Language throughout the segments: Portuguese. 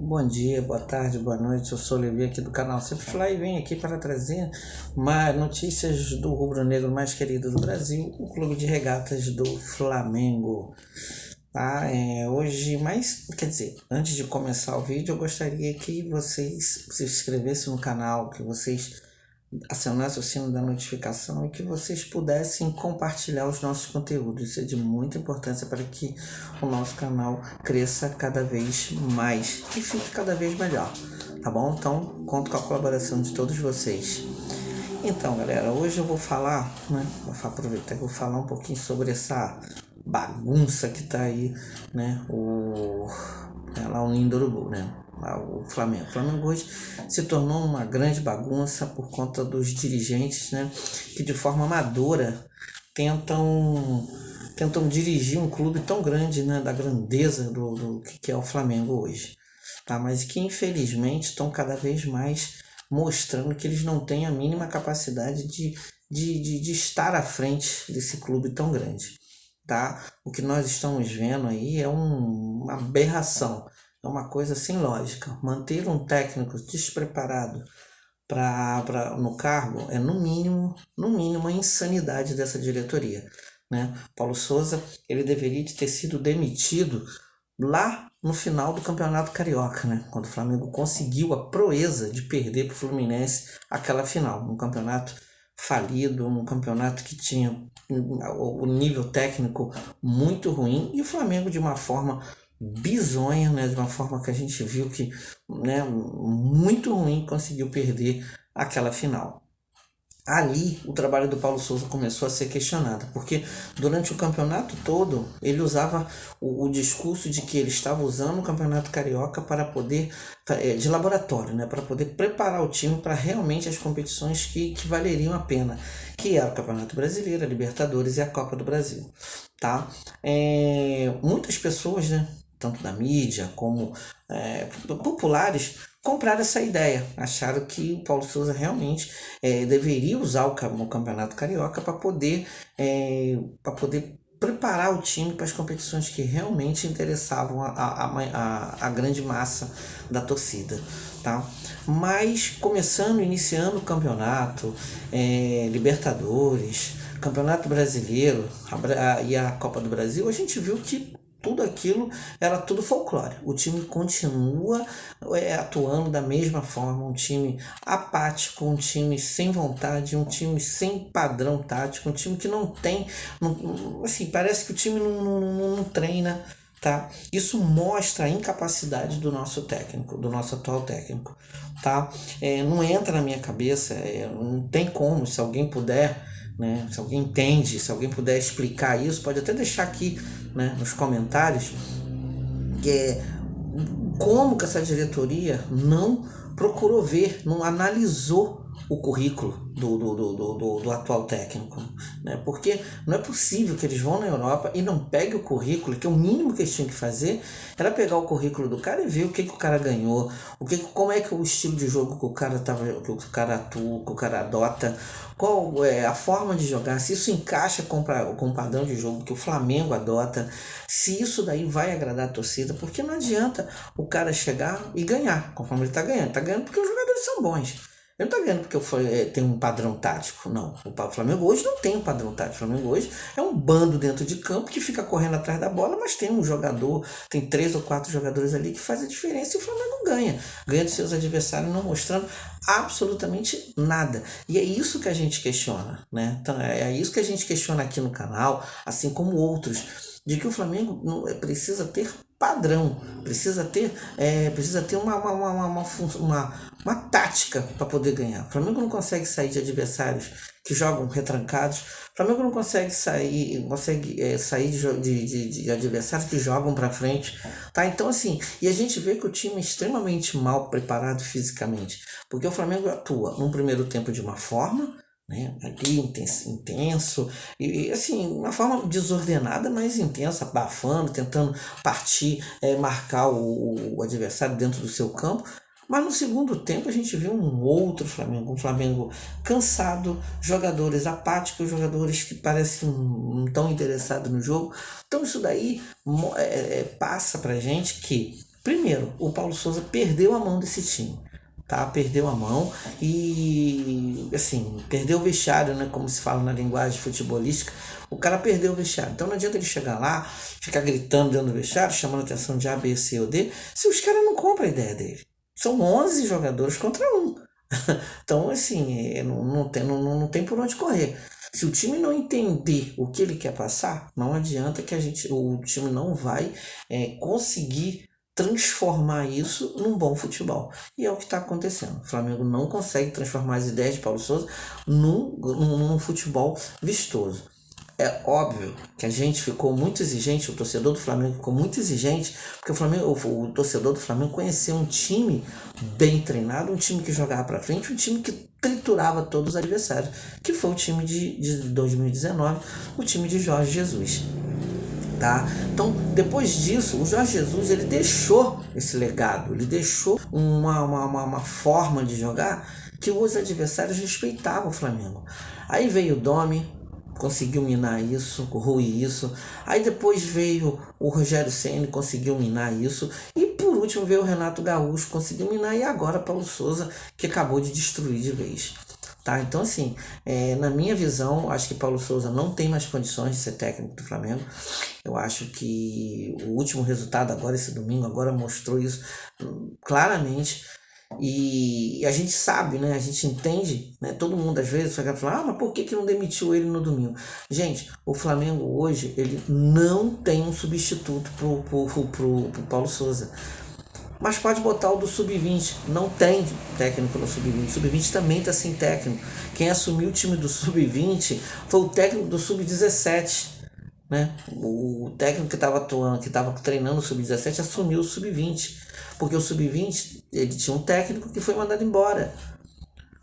Bom dia, boa tarde, boa noite. Eu sou o Levi aqui do canal Sempre Fly e venho aqui para trazer mais notícias do rubro-negro mais querido do Brasil, o Clube de Regatas do Flamengo. Tá? Hoje, mas quer dizer, antes de começar o vídeo, eu gostaria que vocês se inscrevessem no canal, que vocês acionassem o sino da notificação e que vocês pudessem compartilhar os nossos conteúdos. Isso é de muita importância para que o nosso canal cresça cada vez mais e fique cada vez melhor, tá bom? Então, conto com a colaboração de todos vocês. Então, galera, hoje eu vou falar, né? Vou aproveitar que vou falar um pouquinho sobre essa bagunça que tá aí, né? Lá o Ninho do Urubu, né? O Flamengo. O Flamengo hoje se tornou uma grande bagunça por conta dos dirigentes, né, que de forma amadora tentam dirigir um clube tão grande, né, da grandeza do que é o Flamengo hoje, tá? Mas que infelizmente estão cada vez mais mostrando que eles não têm a mínima capacidade de estar à frente desse clube tão grande, tá? O que nós estamos vendo aí é uma aberração. É uma coisa sem lógica. Manter um técnico despreparado no cargo é no mínimo uma insanidade dessa diretoria, né? Paulo Souza, ele deveria ter sido demitido lá no final do Campeonato Carioca, né? Quando o Flamengo conseguiu a proeza de perder para o Fluminense aquela final, um campeonato falido, um campeonato que tinha o nível técnico muito ruim e o Flamengo de uma forma bizonha, né, de uma forma que a gente viu que, né, muito ruim, conseguiu perder aquela final. Ali o trabalho do Paulo Souza começou a ser questionado, porque durante o campeonato todo ele usava o discurso de que ele estava usando o Campeonato Carioca para poder, de laboratório, né, para poder preparar o time para realmente as competições que valeriam a pena, que era o Campeonato Brasileiro, a Libertadores e a Copa do Brasil, tá? Muitas pessoas, né, tanto da mídia como populares, compraram essa ideia, acharam que o Paulo Souza realmente deveria usar o Campeonato Carioca para poder preparar o time para as competições que realmente interessavam a grande massa da torcida, tá? Mas iniciando o campeonato, Libertadores, Campeonato Brasileiro e a Copa do Brasil, a gente viu que tudo aquilo era tudo folclore. O time continua atuando da mesma forma, um time apático, um time sem vontade, um time sem padrão tático, um time que não tem, assim, parece que o time não treina, tá? Isso mostra a incapacidade do nosso técnico, do nosso atual técnico, tá? Não entra na minha cabeça, não tem como, se alguém puder, né, se alguém entende, se alguém puder explicar isso, pode até deixar aqui, né, nos comentários, como que essa diretoria não procurou ver, não analisou o currículo do atual técnico, né? Porque não é possível que eles vão na Europa e não peguem o currículo, que o mínimo que eles tinham que fazer era pegar o currículo do cara e ver o que o cara ganhou, como é que é o estilo de jogo que o cara atua, que o cara adota, qual é a forma de jogar, se isso encaixa com o padrão de jogo que o Flamengo adota, se isso daí vai agradar a torcida, porque não adianta o cara chegar e ganhar, conforme ele tá ganhando porque os jogadores são bons. Ele não tá ganhando porque tem um padrão tático, não. O Flamengo hoje não tem um padrão tático. O Flamengo hoje é um bando dentro de campo que fica correndo atrás da bola, mas tem um jogador, tem 3 ou 4 jogadores ali que faz a diferença e o Flamengo ganha. Ganha dos seus adversários não mostrando absolutamente nada. E é isso que a gente questiona, né? Então, é isso que a gente questiona aqui no canal, assim como outros, de que o Flamengo precisa ter padrão, precisa ter uma tática para poder ganhar. O Flamengo não consegue sair de adversários que jogam retrancados. O Flamengo não consegue sair de adversários que jogam para frente, tá? Então assim, e a gente vê que o time é extremamente mal preparado fisicamente, porque o Flamengo atua num primeiro tempo de uma forma, né, ali intenso e assim, uma forma desordenada, mas intensa, abafando, tentando partir, marcar o adversário dentro do seu campo. Mas no segundo tempo a gente viu um outro Flamengo, um Flamengo cansado, jogadores apáticos, jogadores que parecem não tão interessados no jogo. Então isso daí passa pra gente que Primeiro, o Paulo Souza perdeu a mão desse time. Tá? Perdeu a mão e, assim, perdeu o vestiário, né? Como se fala na linguagem futebolística, o cara perdeu o vestiário. Então não adianta ele chegar lá, ficar gritando dentro do vestiário, chamando a atenção de A, B, C ou D, se os caras não compram a ideia dele. São 11 jogadores contra um. Então, assim, não tem por onde correr. Se o time não entender o que ele quer passar, não adianta que o time não vai conseguir transformar isso num bom futebol. E é o que está acontecendo. O Flamengo não consegue transformar as ideias de Paulo Souza num futebol vistoso. É óbvio que a gente ficou muito exigente, o torcedor do Flamengo ficou muito exigente, porque o torcedor do Flamengo conheceu um time bem treinado, um time que jogava para frente, um time que triturava todos os adversários, que foi o time de 2019, o time de Jorge Jesus. Tá? Então, depois disso, o Jorge Jesus ele deixou esse legado, ele deixou uma forma de jogar que os adversários respeitavam o Flamengo. Aí veio o Domi, conseguiu minar isso, ruir isso. Aí depois veio o Rogério Ceni, conseguiu minar isso. E por último veio o Renato Gaúcho, conseguiu minar. E agora Paulo Souza, que acabou de destruir de vez. Tá? Então, assim, na minha visão, acho que Paulo Souza não tem mais condições de ser técnico do Flamengo. Eu acho que o último resultado agora, esse domingo, agora mostrou isso claramente. E a gente sabe, né? A gente entende, né? Todo mundo às vezes vai falar, mas por que não demitiu ele no domingo? Gente, o Flamengo hoje, ele não tem um substituto pro Paulo Souza. Mas pode botar o do Sub-20. Não tem técnico no Sub-20. O Sub-20 também está sem técnico. Quem assumiu o time do Sub-20 foi o técnico do Sub-17. Né? O técnico que estava atuando, que estava treinando o Sub-17, assumiu o Sub-20. Porque o Sub-20 ele tinha um técnico que foi mandado embora.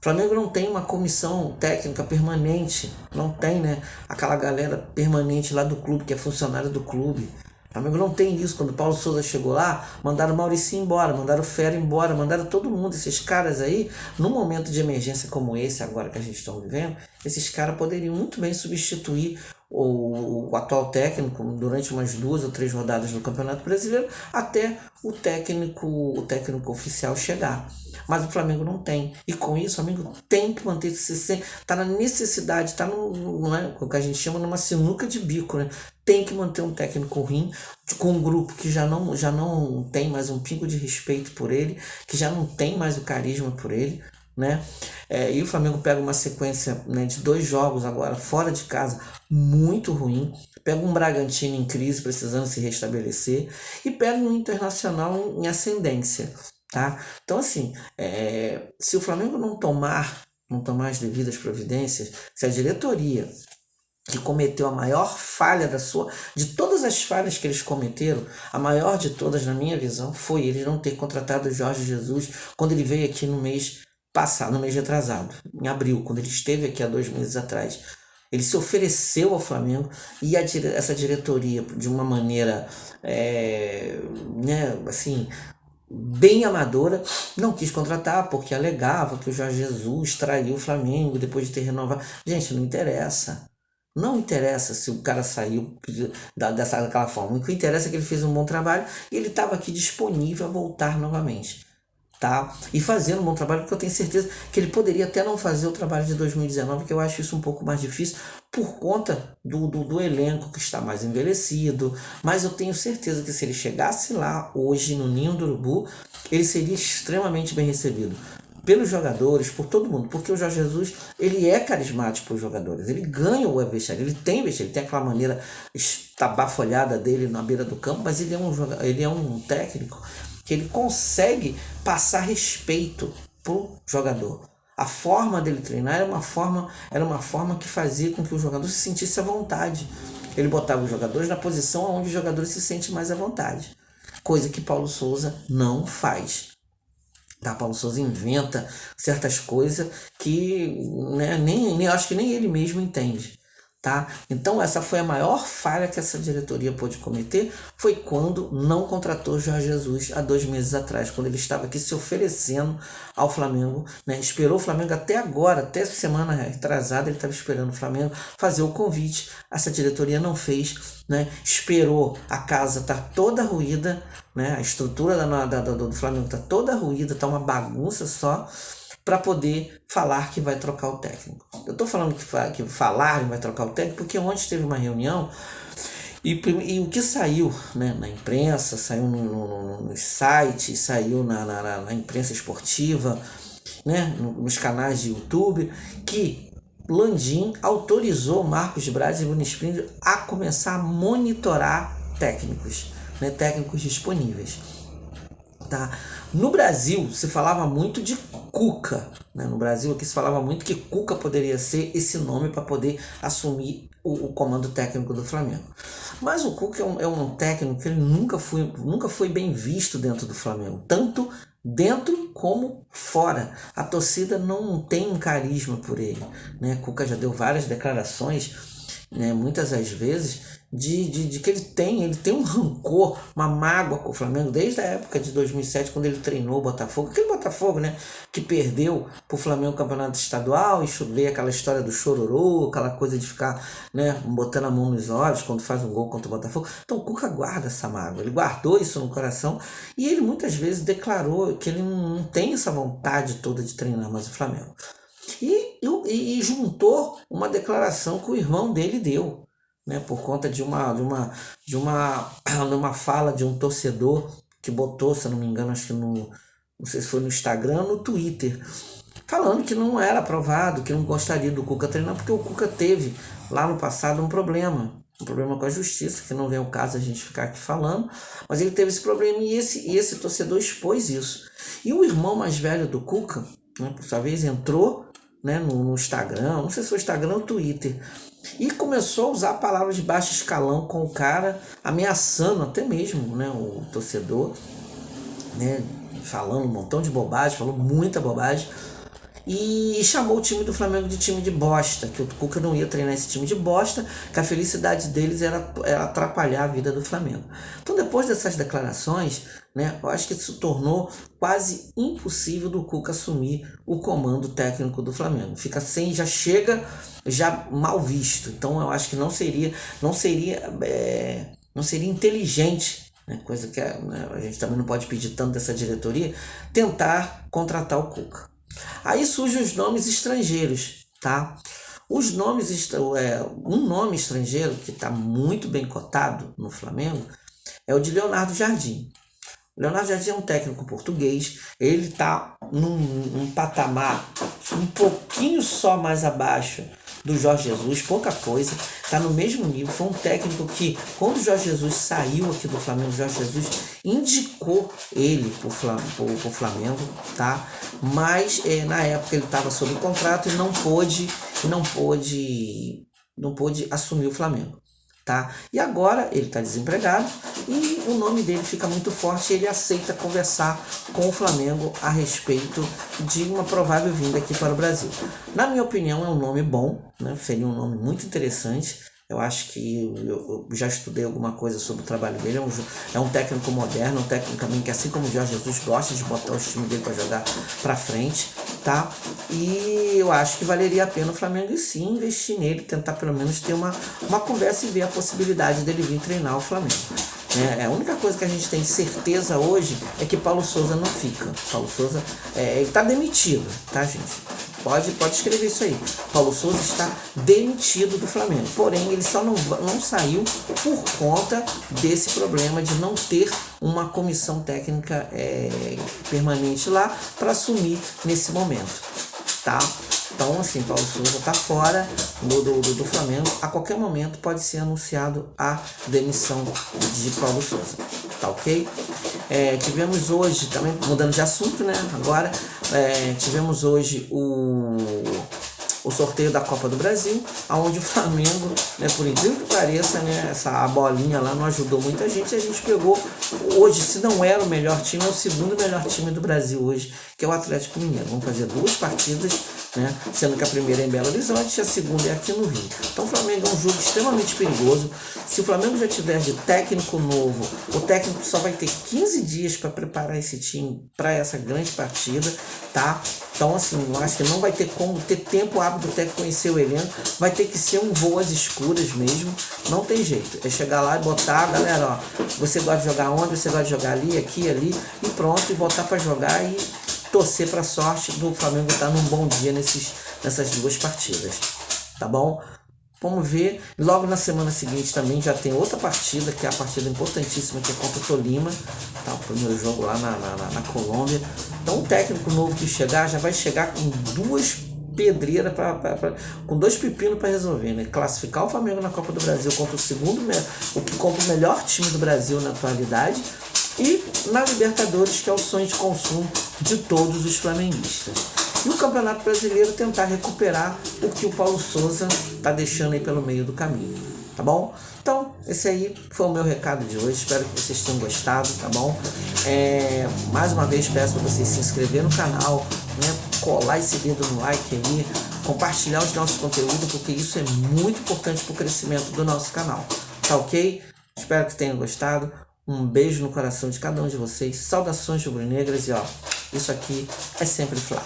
O Flamengo não tem uma comissão técnica permanente. Não tem, né? Aquela galera permanente lá do clube, que é funcionário do clube. O Flamengo não tem isso. Quando o Paulo Souza chegou lá, mandaram o Mauricinho embora, mandaram o Fera embora, mandaram todo mundo. Esses caras aí, num momento de emergência como esse agora que a gente está vivendo, esses caras poderiam muito bem substituir o atual técnico durante umas 2 ou 3 rodadas do Campeonato Brasileiro até o técnico oficial chegar. Mas o Flamengo não tem. E com isso, o Flamengo tem que manter esse. Está na necessidade, está o que a gente chama numa sinuca de bico, né? Tem que manter um técnico ruim, com um grupo que já não tem mais um pingo de respeito por ele, que já não tem mais o carisma por ele. Né? E o Flamengo pega uma sequência, né, de 2 jogos agora fora de casa muito ruim, pega um Bragantino em crise precisando se restabelecer e pega um Internacional em ascendência, tá? Então assim, se o Flamengo não tomar as devidas providências, se a diretoria que cometeu a maior falha de todas as falhas que eles cometeram, a maior de todas na minha visão foi eles não ter contratado o Jorge Jesus quando ele veio aqui no mês passado, no mês retrasado, em abril, quando ele esteve aqui há 2 meses atrás. Ele se ofereceu ao Flamengo e essa diretoria, de uma maneira, né, assim, bem amadora, não quis contratar porque alegava que o Jorge Jesus traiu o Flamengo depois de ter renovado. Gente, não interessa. Não interessa se o cara saiu daquela forma. O que interessa é que ele fez um bom trabalho e ele estava aqui disponível a voltar novamente. Tá? E fazendo um bom trabalho, porque eu tenho certeza que ele poderia até não fazer o trabalho de 2019, que eu acho isso um pouco mais difícil por conta do elenco que está mais envelhecido, mas eu tenho certeza que se ele chegasse lá hoje no Ninho do Urubu, ele seria extremamente bem recebido pelos jogadores, por todo mundo, porque o Jorge Jesus, ele é carismático para os jogadores, ele ganha o vestiário, ele tem aquela maneira estabafolhada dele na beira do campo, mas ele é um técnico que ele consegue passar respeito pro jogador. A forma dele treinar era uma forma que fazia com que o jogador se sentisse à vontade. Ele botava os jogadores na posição onde os jogadores se sentem mais à vontade. Coisa que Paulo Souza não faz. Tá? Paulo Souza inventa certas coisas que, né, acho que nem ele mesmo entende. Tá? Então essa foi a maior falha que essa diretoria pôde cometer, foi quando não contratou Jorge Jesus há 2 meses atrás, quando ele estava aqui se oferecendo ao Flamengo, né? Esperou o Flamengo até agora, até semana retrasada, ele estava esperando o Flamengo fazer o convite, essa diretoria não fez, né? Esperou a casa estar toda ruída, né? A estrutura do Flamengo está toda ruída, está uma bagunça só, para poder falar que vai trocar o técnico. Eu estou falando que falar que vai trocar o técnico porque ontem teve uma reunião e o que saiu, né, na imprensa, saiu nos sites, saiu na imprensa esportiva, né, nos canais de YouTube, que Landim autorizou Marcos Braz e Bruno Spindler a começar a monitorar técnicos, né, técnicos disponíveis. Tá? No Brasil se falava muito de Cuca, né? No Brasil aqui se falava muito que Cuca poderia ser esse nome para poder assumir o comando técnico do Flamengo. Mas o Cuca é um técnico que ele nunca foi bem visto dentro do Flamengo, tanto dentro como fora. A torcida não tem um carisma por ele, né? Cuca já deu várias declarações, né, muitas das vezes, de que ele tem um rancor, uma mágoa com o Flamengo desde a época de 2007, quando ele treinou o Botafogo, aquele Botafogo, né, que perdeu pro Flamengo o campeonato estadual, e veio aquela história do chororô, aquela coisa de ficar, né, botando a mão nos olhos quando faz um gol contra o Botafogo. Então o Cuca guarda essa mágoa, ele guardou isso no coração, e ele muitas vezes declarou que ele não tem essa vontade toda de treinar mais o Flamengo. E juntou uma declaração que o irmão dele deu, né, por conta de uma fala de um torcedor que botou, se eu não me engano, acho que não sei se foi no Instagram, no Twitter, falando que não era aprovado, que não gostaria do Cuca treinar, porque o Cuca teve lá no passado um problema com a justiça, que não vem o caso a gente ficar aqui falando, mas ele teve esse problema e esse torcedor expôs isso. E o irmão mais velho do Cuca, né, por sua vez, entrou, né, no Instagram, não sei se foi o Instagram ou o Twitter, e começou a usar palavras de baixo escalão com o cara, ameaçando até mesmo, né, o torcedor, né, falando um montão de bobagem, falou muita bobagem, e chamou o time do Flamengo de time de bosta, que o Cuca não ia treinar esse time de bosta, que a felicidade deles era atrapalhar a vida do Flamengo. Então, depois dessas declarações, né, eu acho que isso tornou quase impossível do Cuca assumir o comando técnico do Flamengo. Fica sem, já chega mal visto. Então, eu acho que não seria inteligente, né, coisa que né, a gente também não pode pedir tanto dessa diretoria, tentar contratar o Cuca. Aí surgem os nomes estrangeiros, tá? Os nomes, um nome estrangeiro que está muito bem cotado no Flamengo é o de Leonardo Jardim. Leonardo Jardim é um técnico português, ele está num patamar um pouquinho só mais abaixo do Jorge Jesus, pouca coisa, está no mesmo nível. Foi um técnico que, quando o Jorge Jesus saiu aqui do Flamengo, o Jorge Jesus indicou ele pro Flamengo, tá? Mas na época ele estava sob contrato e não pôde assumir o Flamengo, tá? E agora ele está desempregado e o nome dele fica muito forte e ele aceita conversar com o Flamengo a respeito de uma provável vinda aqui para o Brasil. Na minha opinião, é um nome bom, né? Seria um nome muito interessante. Eu acho que eu já estudei alguma coisa sobre o trabalho dele. É um técnico moderno, um técnico também que, assim como o Jorge Jesus, gosta de botar o time dele para jogar para frente, tá? E eu acho que valeria a pena o Flamengo sim investir nele, tentar pelo menos ter uma conversa e ver a possibilidade dele vir treinar o Flamengo. A única coisa que a gente tem certeza hoje é que Paulo Souza não fica. Paulo Souza, ele está demitido, tá, gente? Pode escrever isso aí. Paulo Souza está demitido do Flamengo. Porém, ele só não saiu por conta desse problema de não ter uma comissão técnica permanente lá para assumir nesse momento, tá? Então, assim, Paulo Souza está fora do Flamengo. A qualquer momento pode ser anunciado a demissão de Paulo Souza, tá ok? Tivemos hoje, também mudando de assunto, né? Agora, tivemos hoje o sorteio da Copa do Brasil, onde o Flamengo, né, por incrível que pareça, né, a bolinha lá não ajudou muita gente. A gente pegou hoje, se não era o melhor time, é o segundo melhor time do Brasil hoje, que é o Atlético Mineiro. Vamos fazer 2 partidas né? Sendo que a primeira é em Belo Horizonte e a segunda é aqui no Rio. Então o Flamengo é um jogo extremamente perigoso. Se o Flamengo já tiver de técnico novo, o técnico só vai ter 15 dias para preparar esse time para essa grande partida, tá? Então, assim, eu acho que não vai ter como ter tempo hábil do técnico conhecer o elenco. Vai ter que ser um voo às escuras mesmo. Não tem jeito. É chegar lá e botar, galera, ó, você gosta de jogar onde, você gosta de jogar ali, aqui, ali, e pronto, e botar para jogar e torcer para a sorte do Flamengo estar num bom dia nessas duas partidas. Tá bom? Vamos ver. Logo na semana seguinte também já tem outra partida, que é a partida importantíssima, que é contra o Tolima, tá? O primeiro jogo lá na Colômbia. Então o técnico novo que chegar já vai chegar com duas pedreiras, com dois pepinos para resolver, né? Classificar o Flamengo na Copa do Brasil contra contra o melhor time do Brasil na atualidade, e na Libertadores, que é o sonho de consumo de todos os flamenguistas. E o Campeonato Brasileiro tentar recuperar o que o Paulo Souza está deixando aí pelo meio do caminho, tá bom? Então, esse aí foi o meu recado de hoje, espero que vocês tenham gostado, tá bom? Mais uma vez peço para vocês se inscrever no canal, né? Colar esse dedo no like aí, compartilhar os nossos conteúdos, porque isso é muito importante para o crescimento do nosso canal, tá ok? Espero que tenham gostado. Um beijo no coração de cada um de vocês. Saudações rubro-negras e ó, isso aqui é sempre Fla.